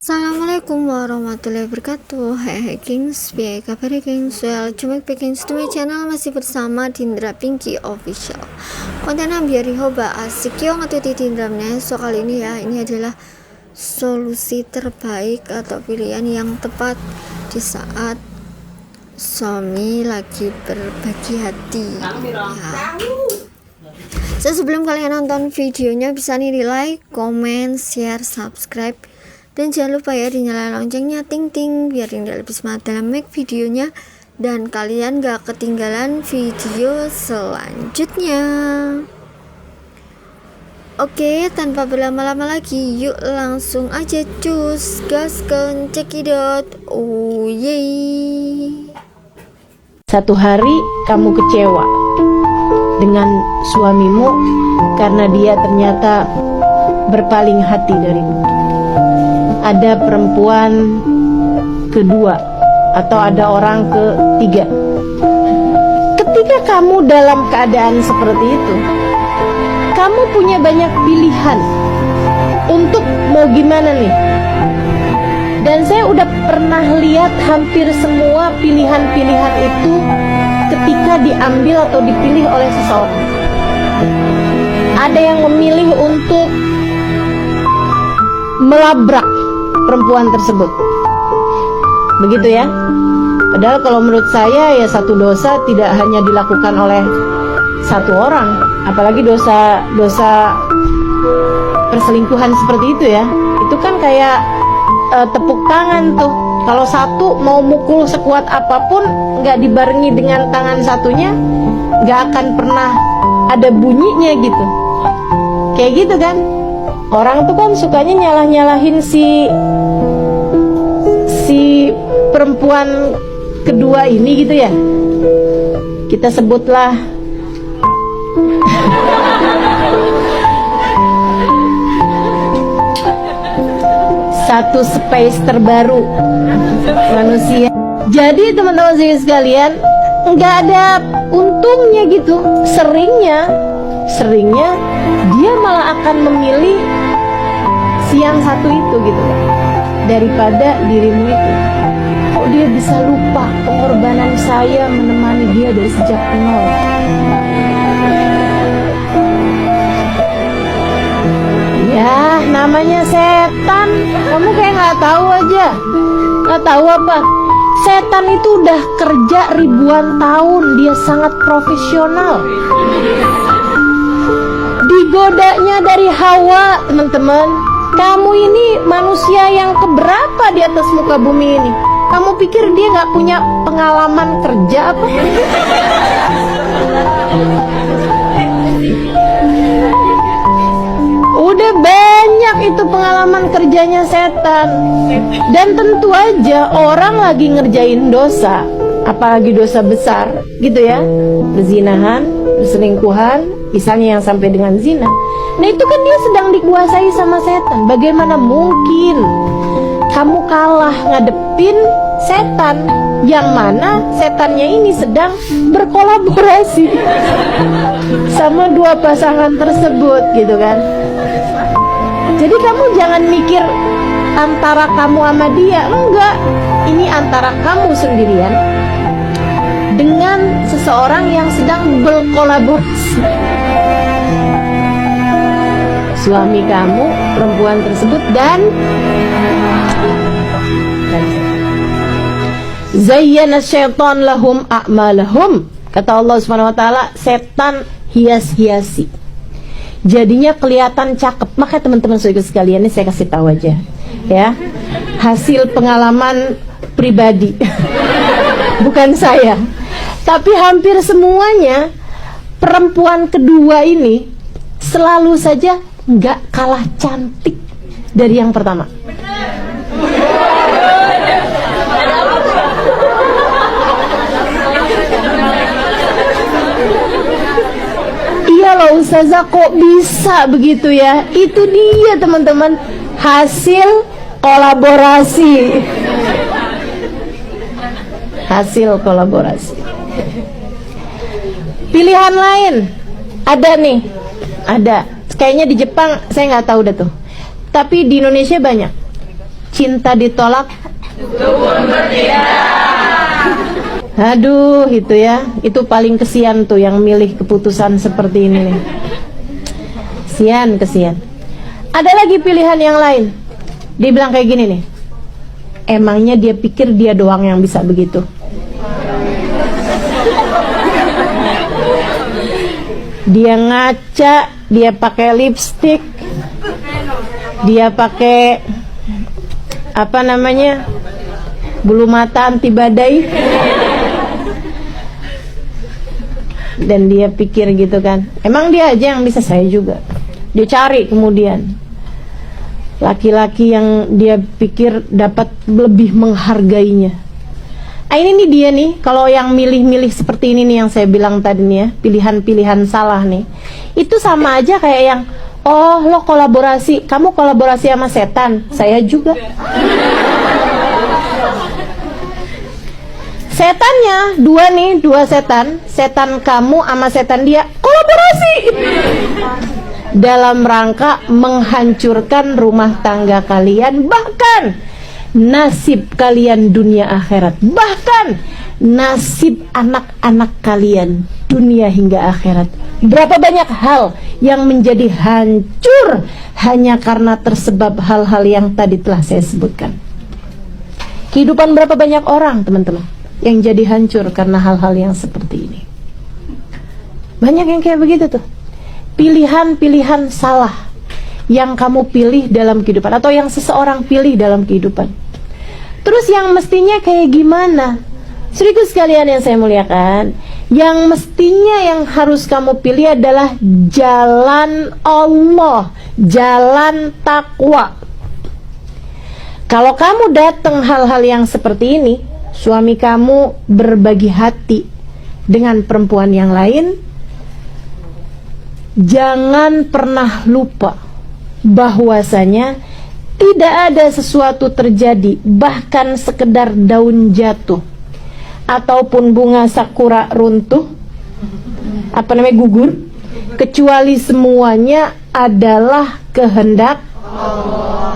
Assalamualaikum warahmatullahi wabarakatuh. Hai Kings, biar kabar Kings, well, cuma Kings to my channel masih bersama Dindra Pinky Official. Konten biar hoba asik yo ngatuti Dindramnya. So kali ini ya, ini adalah solusi terbaik atau pilihan yang tepat di saat suami lagi berbagi hati ya. So, sebelum kalian nonton videonya bisa nih di like, comment, share, subscribe, dan jangan lupa ya dinyalain loncengnya ting ting biar tidak lebih semangat dalam make videonya dan kalian gak ketinggalan video selanjutnya. Oke, tanpa berlama-lama lagi, yuk langsung aja cus gaskan cekidot. Oh yeay. Satu hari kamu kecewa dengan suamimu karena dia ternyata berpaling hati darimu. Ada perempuan kedua atau ada orang ketiga. Ketika kamu dalam keadaan seperti itu, kamu punya banyak pilihan untuk mau gimana nih. Dan saya udah pernah lihat hampir semua pilihan-pilihan itu ketika diambil atau dipilih oleh seseorang. Ada yang memilih untuk melabrak perempuan tersebut, begitu ya. Padahal kalau menurut saya ya satu dosa tidak hanya dilakukan oleh satu orang, apalagi dosa perselingkuhan seperti itu ya. Itu kan kayak tepuk tangan tuh. Kalau satu mau mukul sekuat apapun nggak dibarengi dengan tangan satunya, nggak akan pernah ada bunyinya gitu. Kayak gitu kan. Orang tuh kan sukanya nyalah-nyalahin si perempuan kedua ini gitu ya. Kita sebutlah satu space terbaru manusia. Jadi teman-teman sekalian, nggak ada untungnya gitu. Seringnya dia malah akan memilih si yang satu itu gitu daripada dirimu itu. Kok dia bisa lupa pengorbanan saya menemani dia dari sejak nol. Ya namanya setan. Kamu kayak nggak tahu aja. Nggak tahu apa. Setan itu udah kerja ribuan tahun. Dia sangat profesional. Digodanya dari Hawa, teman-teman. Kamu ini manusia yang keberapa di atas muka bumi ini? Kamu pikir dia nggak punya pengalaman kerja apa? Udah banyak itu pengalaman kerjanya setan. Dan tentu aja orang lagi ngerjain dosa, apalagi dosa besar gitu ya, perzinahan, perselingkuhan, misalnya yang sampai dengan zina. Nah itu kan dia sedang dikuasai sama setan. Bagaimana mungkin kamu kalah ngadepin setan yang mana setannya ini sedang berkolaborasi sama dua pasangan tersebut gitu kan. Jadi kamu jangan mikir antara kamu sama dia. Enggak, ini antara kamu sendirian dengan seseorang yang sedang berkolaborasi. Suami kamu, perempuan tersebut, dan zayyana syaitan lahum a'malahum. Kata Allah Subhanahu wa taala, setan hias-hiasi. Jadinya kelihatan cakep. Maka teman-teman sekalian, ini saya kasih tahu aja ya. Hasil pengalaman pribadi. Bukan saya. Tapi hampir semuanya perempuan kedua ini selalu saja nggak kalah cantik dari yang pertama. Iya loh Ustazah, kok bisa begitu ya? Itu dia teman-teman, hasil kolaborasi. Hasil kolaborasi. Pilihan lain ada nih, ada. Kayaknya di Jepang saya nggak tahu dah tuh. Tapi di Indonesia banyak. cinta ditolak. Aduh, itu ya, itu paling kesian tuh yang milih keputusan seperti ini nih. Kesian. Ada lagi pilihan yang lain. Dia bilang kayak gini nih. Emangnya dia pikir dia doang yang bisa begitu? Dia ngaca, dia pakai lipstick, dia pakai apa namanya, bulu mata anti badai, dan dia pikir gitu kan, emang dia aja yang bisa, saya juga. Dia cari kemudian laki-laki yang dia pikir dapat lebih menghargainya. Ini nih dia nih, kalau yang milih-milih seperti ini nih yang saya bilang tadi nih ya, pilihan-pilihan salah nih, itu sama aja kayak yang, oh lo kolaborasi, kamu kolaborasi sama setan, saya juga. Setannya dua setan, setan kamu sama setan dia kolaborasi dalam rangka menghancurkan rumah tangga kalian, bahkan nasib kalian dunia akhirat, bahkan nasib anak-anak kalian dunia hingga akhirat. Berapa banyak hal yang menjadi hancur hanya karena tersebab hal-hal yang tadi telah saya sebutkan. Kehidupan berapa banyak orang, teman-teman, yang jadi hancur karena hal-hal yang seperti ini. Banyak yang kayak begitu tuh. Pilihan-pilihan salah yang kamu pilih dalam kehidupan, atau yang seseorang pilih dalam kehidupan. Terus yang mestinya kayak gimana? Saudaraku sekalian yang saya muliakan, yang mestinya yang harus kamu pilih adalah jalan Allah, jalan takwa. Kalau kamu datang hal-hal yang seperti ini, suami kamu berbagi hati dengan perempuan yang lain, jangan pernah lupa bahwasanya tidak ada sesuatu terjadi, bahkan sekedar daun jatuh ataupun bunga sakura runtuh, gugur, kecuali semuanya adalah kehendak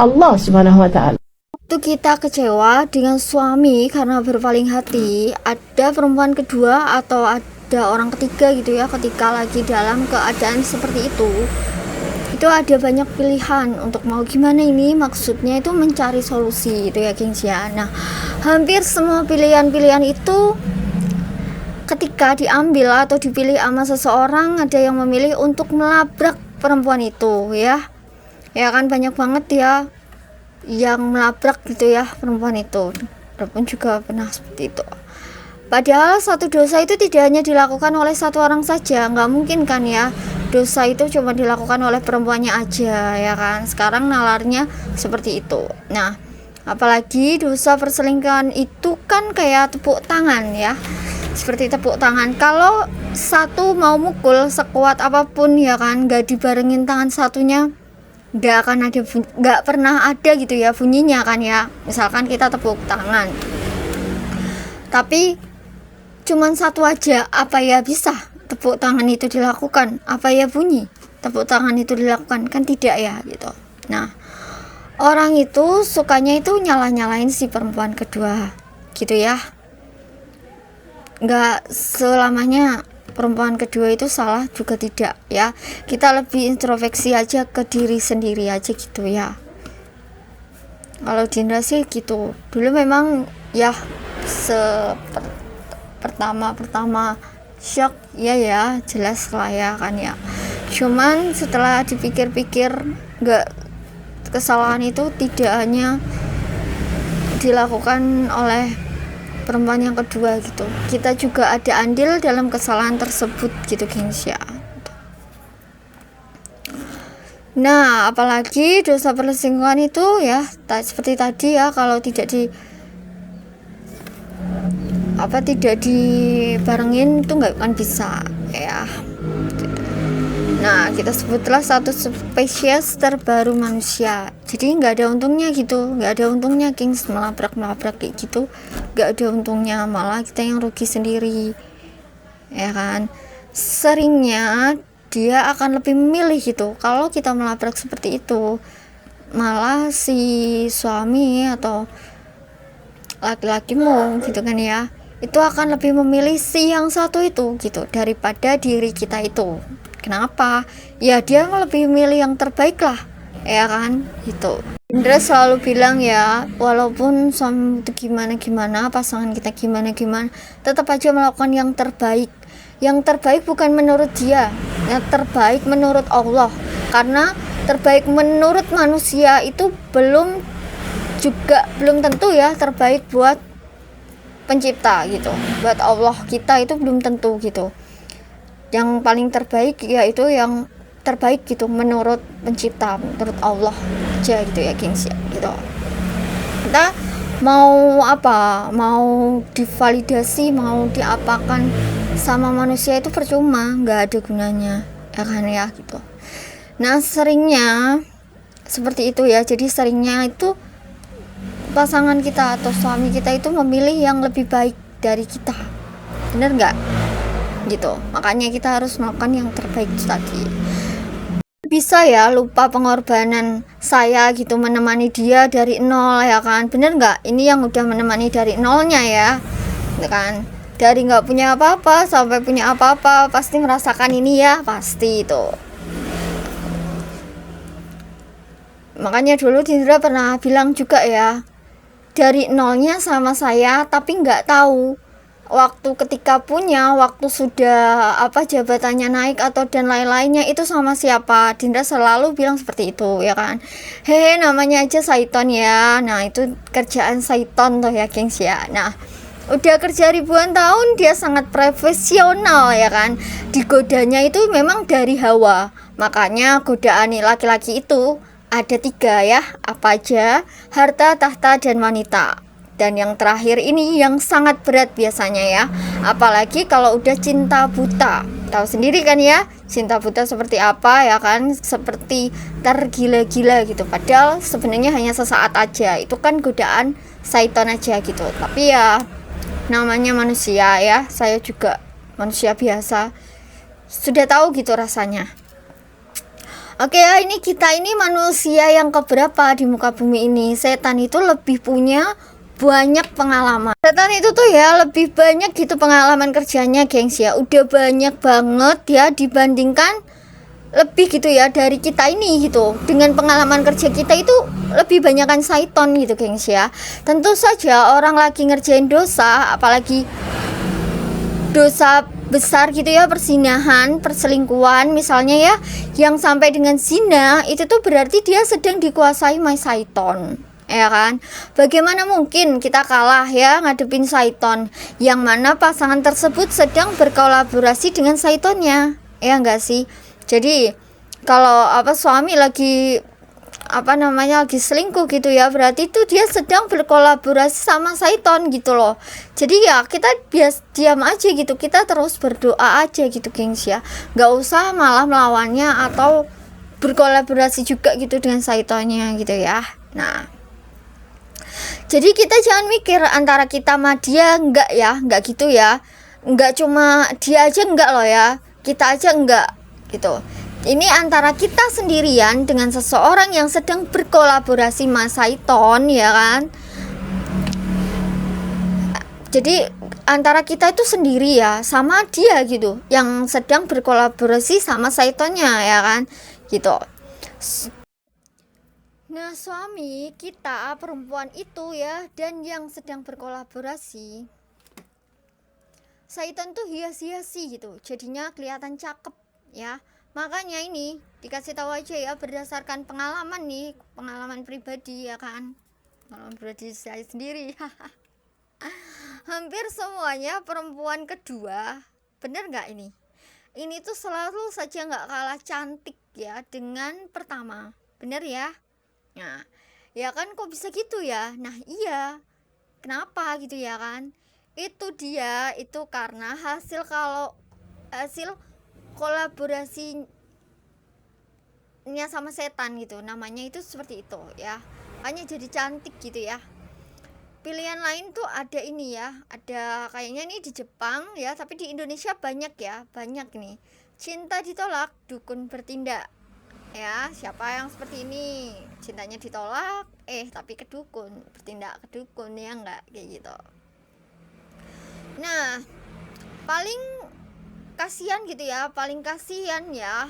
Allah Subhanahu wa ta'ala. Waktu kita kecewa dengan suami karena berpaling hati, ada perempuan kedua atau ada orang ketiga gitu ya, ketika lagi dalam keadaan seperti itu ada banyak pilihan untuk mau gimana. Ini maksudnya itu mencari solusi gitu ya, gengs ya. Nah, hampir semua pilihan-pilihan itu ketika diambil atau dipilih sama seseorang, ada yang memilih untuk melabrak perempuan itu ya kan, banyak banget ya yang melabrak gitu ya perempuan itu. Walaupun juga pernah seperti itu. Padahal satu dosa itu tidak hanya dilakukan oleh satu orang saja, nggak mungkin kan ya dosa itu cuma dilakukan oleh perempuannya aja ya kan. Sekarang nalarnya seperti itu. Nah, apalagi dosa perselingkuhan itu kan kayak tepuk tangan ya, seperti tepuk tangan. Kalau satu mau mukul sekuat apapun ya kan, nggak dibarengin tangan satunya, nggak akan ada, nggak pernah ada gitu ya bunyinya kan ya. Misalkan kita tepuk tangan, tapi cuman satu aja, apa ya bisa tepuk tangan itu dilakukan? Apa ya bunyi tepuk tangan itu dilakukan? Kan tidak ya gitu. Nah, orang itu sukanya itu nyalah-nyalahin si perempuan kedua gitu ya. Nggak selamanya perempuan kedua itu salah juga, tidak ya. Kita lebih introspeksi aja ke diri sendiri aja gitu ya. Kalau Dinda sih gitu. Dulu memang ya pertama shock ya jelas lah ya kan ya. Cuman setelah dipikir-pikir, nggak, kesalahan itu tidak hanya dilakukan oleh perempuan yang kedua gitu, kita juga ada andil dalam kesalahan tersebut gitu, gengs ya. Nah, apalagi dosa perselingkuhan itu ya seperti tadi ya, kalau tidak dibarengin itu nggak akan bisa ya. Nah, kita sebutlah satu spesies terbaru manusia. Jadi nggak ada untungnya gitu, nggak ada untungnya gengs melabrak kayak gitu, nggak ada untungnya, malah kita yang rugi sendiri ya kan. Seringnya dia akan lebih memilih gitu, kalau kita melabrak seperti itu malah si suami atau laki-lakimu gitu kan ya, itu akan lebih memilih si yang satu itu gitu daripada diri kita itu. Kenapa? Ya dia lebih milih yang terbaik lah, ya kan gitu. Indra selalu bilang ya, walaupun suami itu gimana-gimana, pasangan kita gimana-gimana, tetap aja melakukan yang terbaik. Yang terbaik bukan menurut dia, yang terbaik menurut Allah. Karena terbaik menurut manusia itu belum tentu ya terbaik buat pencipta gitu. Buat Allah kita itu belum tentu gitu. Yang paling terbaik yaitu yang terbaik gitu menurut pencipta, menurut Allah aja gitu ya gengs ya gitu. Kita mau apa, mau divalidasi, mau diapakan sama manusia itu percuma, nggak ada gunanya ya kan ya gitu. Nah seringnya seperti itu ya, jadi seringnya itu pasangan kita atau suami kita itu memilih yang lebih baik dari kita, bener nggak gitu. Makanya kita harus melakukan yang terbaik tadi. Bisa ya lupa pengorbanan saya gitu menemani dia dari nol ya kan, bener nggak? Ini yang udah menemani dari nolnya ya kan, dari nggak punya apa-apa sampai punya apa-apa, pasti merasakan ini ya, pasti itu. Makanya dulu Dindra pernah bilang juga ya, dari nolnya sama saya tapi nggak tahu waktu ketika punya, waktu sudah apa jabatannya naik atau dan lain-lainnya itu sama siapa. Dinda selalu bilang seperti itu ya kan, hehe namanya aja Saiton ya. Nah itu kerjaan Saiton tuh ya gengs ya. Nah udah kerja ribuan tahun, dia sangat profesional ya kan. Digodanya itu memang dari hawa. Makanya godaan laki-laki itu ada 3 ya, apa aja? Harta, tahta, dan wanita. Dan yang terakhir ini yang sangat berat biasanya ya, apalagi kalau udah cinta buta. Tahu sendiri kan ya, cinta buta seperti apa ya kan, seperti tergila-gila gitu. Padahal sebenarnya hanya sesaat aja, itu kan godaan Saiton aja gitu. Tapi ya namanya manusia ya, saya juga manusia biasa, sudah tahu gitu rasanya. Oke ya, ini kita ini manusia yang keberapa di muka bumi ini. Setan itu lebih punya banyak pengalaman. Setan itu tuh ya lebih banyak gitu pengalaman kerjanya gengs ya. Udah banyak banget ya dibandingkan lebih gitu ya dari kita ini gitu. Dengan pengalaman kerja kita itu lebih banyakan Saiton gitu gengs ya. Tentu saja orang lagi ngerjain dosa, apalagi dosa besar gitu ya, perzinahan, perselingkuhan misalnya ya, yang sampai dengan zina, itu tuh berarti dia sedang dikuasai my Saiton ya kan. Bagaimana mungkin kita kalah ya ngadepin Saiton, yang mana pasangan tersebut sedang berkolaborasi dengan Saitonnya, ya enggak sih? Jadi kalau apa suami lagi lagi selingkuh gitu ya, berarti itu dia sedang berkolaborasi sama Saiton gitu loh. Jadi ya kita diam aja gitu, kita terus berdoa aja gitu gengs ya, nggak usah malah melawannya atau berkolaborasi juga gitu dengan Saitonnya gitu ya. Nah jadi kita jangan mikir antara kita sama dia, enggak ya, enggak gitu ya, enggak cuma dia aja enggak loh ya, kita aja enggak gitu. Ini antara kita sendirian dengan seseorang yang sedang berkolaborasi Mas Saiton ya kan. Jadi antara kita itu sendiri ya sama dia gitu, yang sedang berkolaborasi sama Saitonnya ya kan gitu. Nah suami kita perempuan itu ya, dan yang sedang berkolaborasi Saiton tuh hias-hiasi gitu, jadinya kelihatan cakep ya. Makanya ini dikasih tahu aja ya, berdasarkan pengalaman nih, pengalaman pribadi ya kan, pengalaman pribadi saya sendiri. Hampir semuanya perempuan kedua, bener nggak ini? Ini tuh selalu saja nggak kalah cantik ya dengan pertama, bener ya? Nah, ya kan kok bisa gitu ya? Nah iya, kenapa gitu ya kan? Itu dia, itu karena hasil kolaborasinya sama setan gitu, namanya itu seperti itu ya, makanya jadi cantik gitu ya. Pilihan lain tuh ada ini ya, ada kayaknya nih di Jepang ya, tapi di Indonesia banyak ya, banyak nih. Cinta ditolak, dukun bertindak. Ya, siapa yang seperti ini? Cintanya ditolak, tapi kedukun, bertindak kedukun, ya enggak kayak gitu. Nah, paling kasihan gitu ya, paling kasihan ya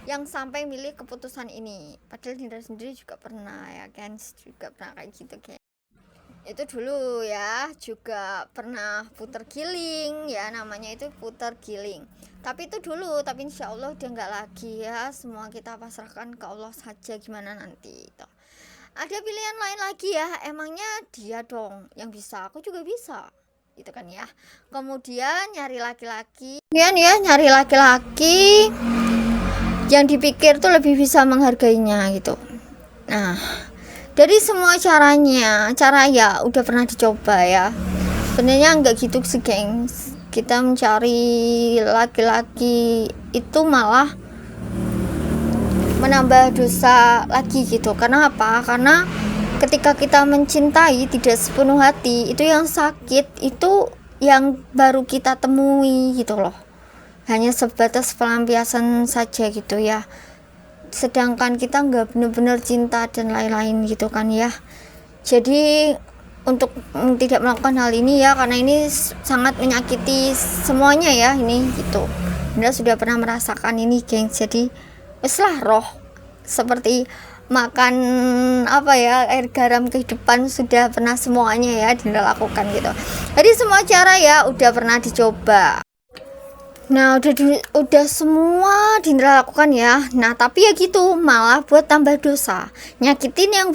yang sampai milih keputusan ini. Padahal Dinda sendiri juga pernah ya kan, juga pernah kayak gitu kayak. Itu dulu ya, juga pernah puter giling ya, namanya itu puter giling. Tapi itu dulu, tapi insya Allah udah nggak lagi ya. Semua kita pasrahkan ke Allah saja, gimana nanti itu. Ada pilihan lain lagi ya, emangnya dia dong yang bisa, aku juga bisa gitu kan ya. Kemudian nyari laki-laki, yang dipikir tuh lebih bisa menghargainya gitu. Nah, dari semua cara ya udah pernah dicoba ya. Sebenarnya nggak gitu sih gengs, kita mencari laki-laki itu malah menambah dosa lagi gitu. Karena apa? Karena ketika kita mencintai tidak sepenuh hati, itu yang sakit itu yang baru kita temui gitu loh. Hanya sebatas pelampiasan saja gitu ya, sedangkan kita nggak benar-benar cinta dan lain-lain gitu kan ya. Jadi untuk tidak melakukan hal ini ya, karena ini sangat menyakiti semuanya ya ini gitu. Anda sudah pernah merasakan ini gengs, jadi weslah roh seperti makan air garam kehidupan, sudah pernah semuanya ya Dinda lakukan gitu. Jadi semua cara ya udah pernah dicoba. Nah udah semua Dinda lakukan ya. Nah tapi ya gitu, malah buat tambah dosa, nyakitin yang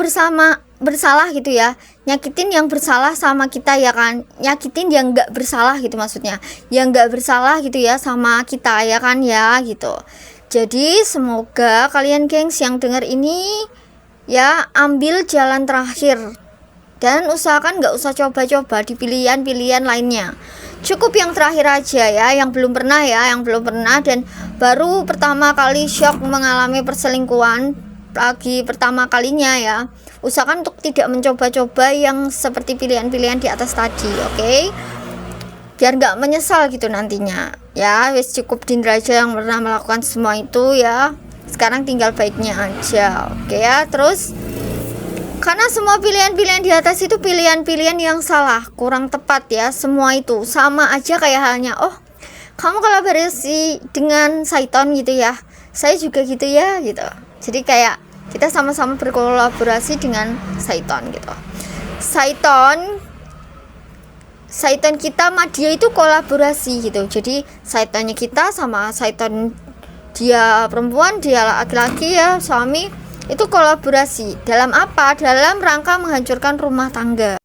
bersalah gitu ya, nyakitin yang bersalah sama kita ya kan, nyakitin yang nggak bersalah gitu, maksudnya yang nggak bersalah gitu ya sama kita ya kan ya gitu. Jadi semoga kalian gengs yang dengar ini ya ambil jalan terakhir dan usahakan nggak usah coba-coba di pilihan-pilihan lainnya. Cukup yang terakhir aja ya, yang belum pernah dan baru pertama kali shock mengalami perselingkuhan lagi pertama kalinya ya. Usahakan untuk tidak mencoba-coba yang seperti pilihan-pilihan di atas tadi, oke? Biar nggak menyesal gitu nantinya ya. Wis cukup Dinda aja yang pernah melakukan semua itu ya. Sekarang tinggal baiknya aja, oke ya. Terus karena semua pilihan-pilihan di atas itu pilihan-pilihan yang salah, kurang tepat ya. Semua itu sama aja kayak halnya, oh kamu kolaborasi dengan Saiton gitu ya, saya juga gitu ya gitu. Jadi kayak kita sama-sama berkolaborasi dengan Saiton gitu. Saiton kita sama dia itu kolaborasi gitu. Jadi Saitonnya kita sama Saiton dia perempuan, dia laki-laki ya, suami, itu kolaborasi. Dalam apa? Dalam rangka menghancurkan rumah tangga.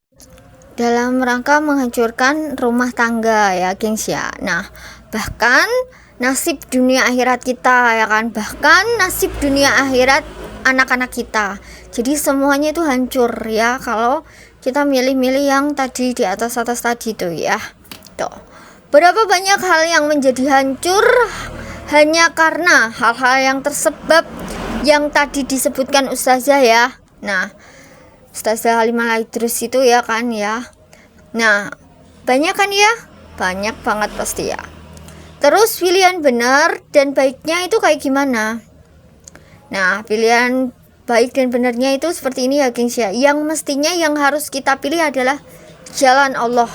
Ya gengs ya. Nah bahkan nasib dunia akhirat kita ya kan, bahkan nasib dunia akhirat anak-anak kita. Jadi semuanya itu hancur ya kalau kita milih-milih yang tadi di atas tadi tuh ya. Tuh. Berapa banyak hal yang menjadi hancur hanya karena hal-hal yang tersebab yang tadi disebutkan Ustazah ya. Nah, Ustazah Halimah Idrus itu ya kan ya. Nah, banyak kan ya? Banyak banget pasti ya. Terus pilihan benar dan baiknya itu kayak gimana? Nah, pilihan baik dan benarnya itu seperti ini ya gengs ya. Yang mestinya yang harus kita pilih adalah jalan Allah,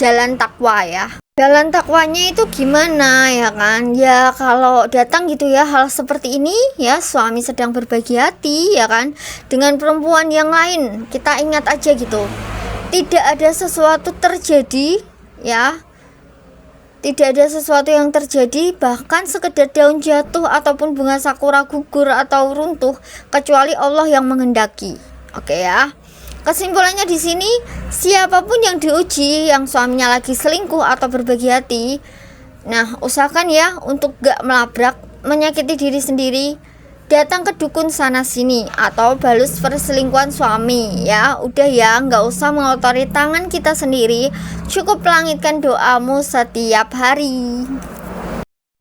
jalan takwa ya. Jalan takwanya itu gimana ya kan? Ya kalau datang gitu ya hal seperti ini ya, suami sedang berbagi hati ya kan dengan perempuan yang lain, kita ingat aja gitu, tidak ada sesuatu terjadi ya. Tidak ada sesuatu yang terjadi, bahkan sekedar daun jatuh ataupun bunga sakura gugur atau runtuh, kecuali Allah yang menghendaki. Oke ya. Kesimpulannya di sini, siapapun yang diuji, yang suaminya lagi selingkuh atau berbagi hati, nah usahakan ya untuk gak melabrak, menyakiti diri sendiri, datang ke dukun sana sini atau balus perselingkuhan suami ya. Udah ya, nggak usah mengotori tangan kita sendiri, cukup langitkan doamu setiap hari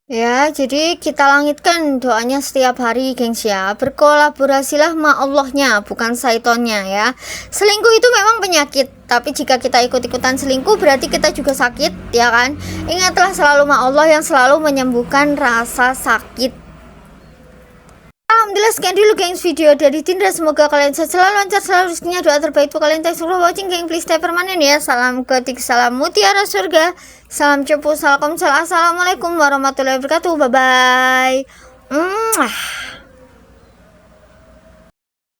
ya. Jadi kita langitkan doanya setiap hari gengs ya. Berkolaborasilah sama Allahnya, bukan Saitonnya ya. Selingkuh itu memang penyakit, tapi jika kita ikut-ikutan selingkuh berarti kita juga sakit ya kan. Ingatlah selalu sama Allah yang selalu menyembuhkan rasa sakit. alhamdulillah sekian dulu gengs video dari Tindra. Semoga kalian selalu lancar, selalu rezekinya. Doa terbaik untuk kalian. Thanks for watching geng, please stay permanen ya. Salam ketik, salam mutiara surga, salam cepu, salam assalamualaikum warahmatullahi wabarakatuh. Bye bye.